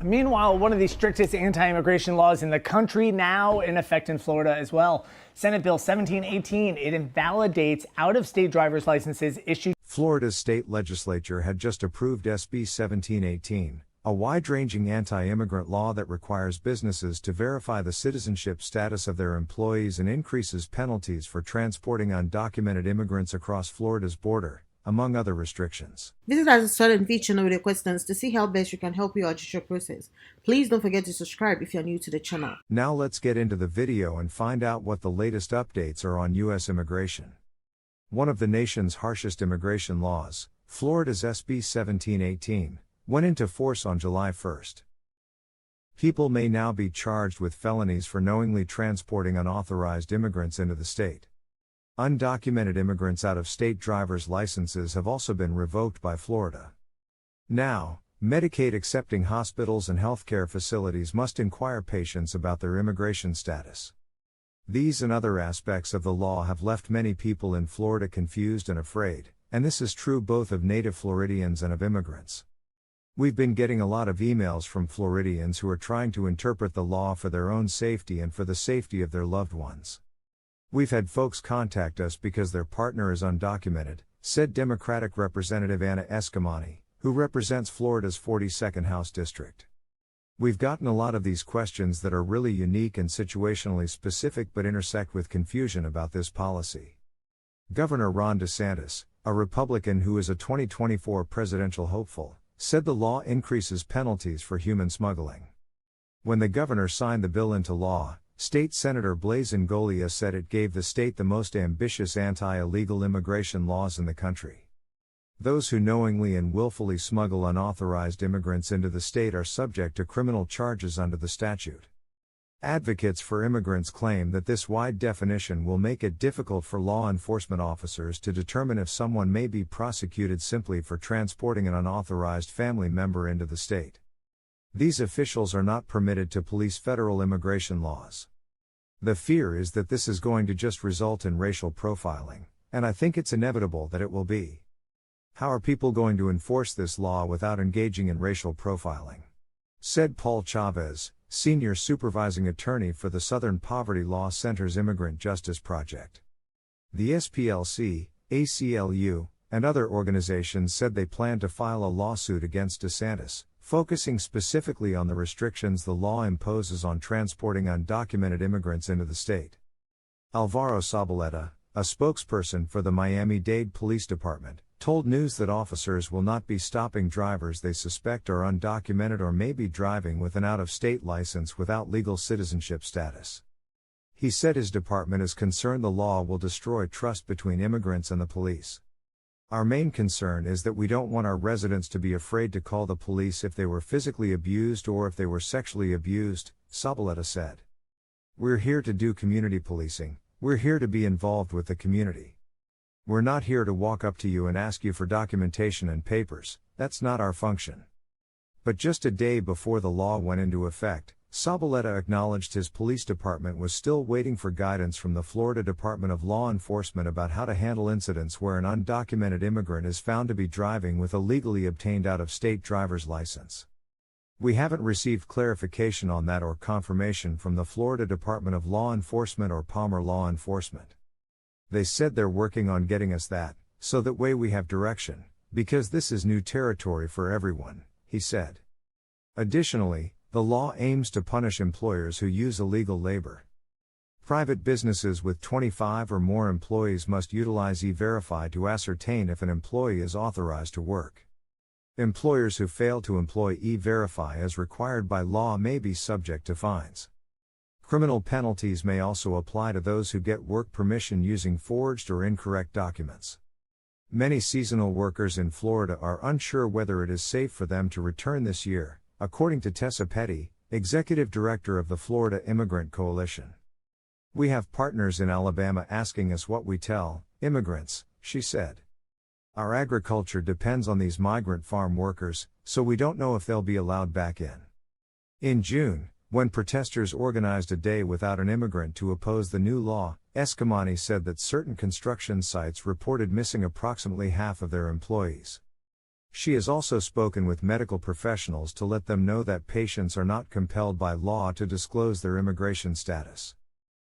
Meanwhile, one of the strictest anti-immigration laws in the country now in effect in Florida as well. Senate Bill 1718, it invalidates out-of-state driver's licenses issued. Florida's state legislature had just approved SB 1718, a wide-ranging anti-immigrant law that requires businesses to verify the citizenship status of their employees and increases penalties for transporting undocumented immigrants across Florida's border, among other restrictions. Visit us at Swat&Vee channel with your questions to see how best we can help you out with your process. Please don't forget to subscribe if you're new to the channel. Now let's get into the video and find out what the latest updates are on U.S. immigration. One of the nation's harshest immigration laws, Florida's SB 1718, went into force on July 1st. People may now be charged with felonies for knowingly transporting unauthorized immigrants into the state. Undocumented immigrants' out-of-state driver's licenses have also been revoked by Florida. Now, Medicaid-accepting hospitals and healthcare facilities must inquire patients about their immigration status. These and other aspects of the law have left many people in Florida confused and afraid, and this is true both of native Floridians and of immigrants. We've been getting a lot of emails from Floridians who are trying to interpret the law for their own safety and for the safety of their loved ones. We've had folks contact us because their partner is undocumented, said Democratic Representative Anna Escamani, who represents Florida's 42nd House District. We've gotten a lot of these questions that are really unique and situationally specific but intersect with confusion about this policy. Governor Ron DeSantis, a Republican who is a 2024 presidential hopeful, said the law increases penalties for human smuggling. When the governor signed the bill into law, State Senator Blaise Ngolia said it gave the state the most ambitious anti-illegal immigration laws in the country. Those who knowingly and willfully smuggle unauthorized immigrants into the state are subject to criminal charges under the statute. Advocates for immigrants claim that this wide definition will make it difficult for law enforcement officers to determine if someone may be prosecuted simply for transporting an unauthorized family member into the state. These officials are not permitted to police federal immigration laws. The fear is that this is going to just result in racial profiling, and I think it's inevitable that it will be. How are people going to enforce this law without engaging in racial profiling? Said Paul Chavez, senior supervising attorney for the Southern Poverty Law Center's Immigrant Justice Project. The SPLC, ACLU, and other organizations said they plan to file a lawsuit against DeSantis, focusing specifically on the restrictions the law imposes on transporting undocumented immigrants into the state. Alvaro Zabaleta, a spokesperson for the Miami-Dade Police Department, told News that officers will not be stopping drivers they suspect are undocumented or may be driving with an out-of-state license without legal citizenship status. He said his department is concerned the law will destroy trust between immigrants and the police. Our main concern is that we don't want our residents to be afraid to call the police if they were physically abused or if they were sexually abused, Zabaleta said. We're here to do community policing, we're here to be involved with the community. We're not here to walk up to you and ask you for documentation and papers, that's not our function. But just a day before the law went into effect, Zabaleta acknowledged his police department was still waiting for guidance from the Florida Department of Law Enforcement about how to handle incidents where an undocumented immigrant is found to be driving with a legally obtained out-of-state driver's license. We haven't received clarification on that or confirmation from the Florida Department of Law Enforcement or Palmer Law Enforcement. They said they're working on getting us that, so that way we have direction, because this is new territory for everyone, he said. Additionally, the law aims to punish employers who use illegal labor. Private businesses with 25 or more employees must utilize E-Verify to ascertain if an employee is authorized to work. Employers who fail to employ E-Verify as required by law may be subject to fines. Criminal penalties may also apply to those who get work permission using forged or incorrect documents. Many seasonal workers in Florida are unsure whether it is safe for them to return this year, according to Tessa Petty, executive director of the Florida Immigrant Coalition. We have partners in Alabama asking us what we tell immigrants, she said. Our agriculture depends on these migrant farm workers, so we don't know if they'll be allowed back in. In June, when protesters organized a day without an immigrant to oppose the new law, Escamani said that certain construction sites reported missing approximately half of their employees. She has also spoken with medical professionals to let them know that patients are not compelled by law to disclose their immigration status.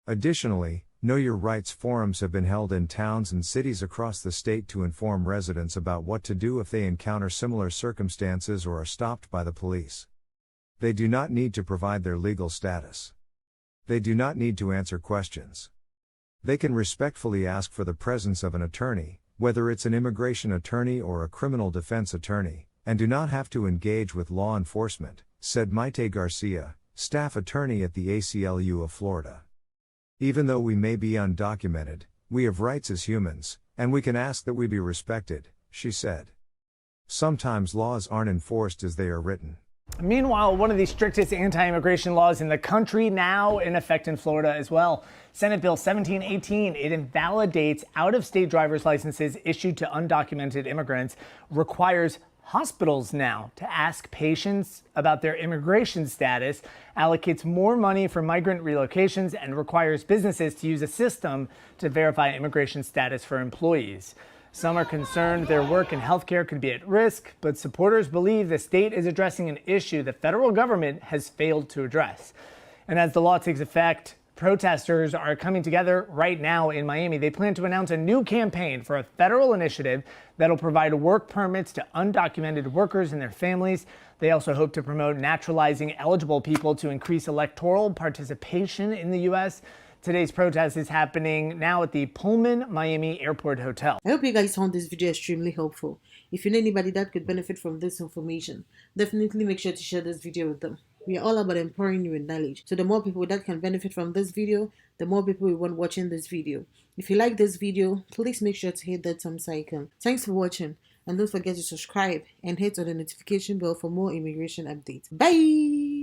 Additionally, Know Your Rights forums have been held in towns and cities across the state to inform residents about what to do if they encounter similar circumstances or are stopped by the police. They do not need to provide their legal status. They do not need to answer questions. They can respectfully ask for the presence of an attorney, whether it's an immigration attorney or a criminal defense attorney, and do not have to engage with law enforcement, said Maite Garcia, staff attorney at the ACLU of Florida. Even though we may be undocumented, we have rights as humans, and we can ask that we be respected, she said. Sometimes laws aren't enforced as they are written. Meanwhile, one of the strictest anti-immigration laws in the country now in effect in Florida as well. Senate Bill 1718, it invalidates out-of-state driver's licenses issued to undocumented immigrants, requires hospitals now to ask patients about their immigration status, allocates more money for migrant relocations, and requires businesses to use a system to verify immigration status for employees. Some are concerned their work in healthcare could be at risk, but supporters believe the state is addressing an issue the federal government has failed to address. And as the law takes effect, protesters are coming together right now in Miami. They plan to announce a new campaign for a federal initiative that'll provide work permits to undocumented workers and their families. They also hope to promote naturalizing eligible people to increase electoral participation in the U.S. Today's protest is happening now at the Pullman Miami Airport Hotel. I hope you guys found this video extremely helpful. If you know anybody that could benefit from this information, definitely make sure to share this video with them. We are all about empowering you with knowledge. So the more people that can benefit from this video, the more people we want watching this video. If you like this video, please make sure to hit that thumbs icon. Thanks for watching, and don't forget to subscribe and hit on the notification bell for more immigration updates. Bye!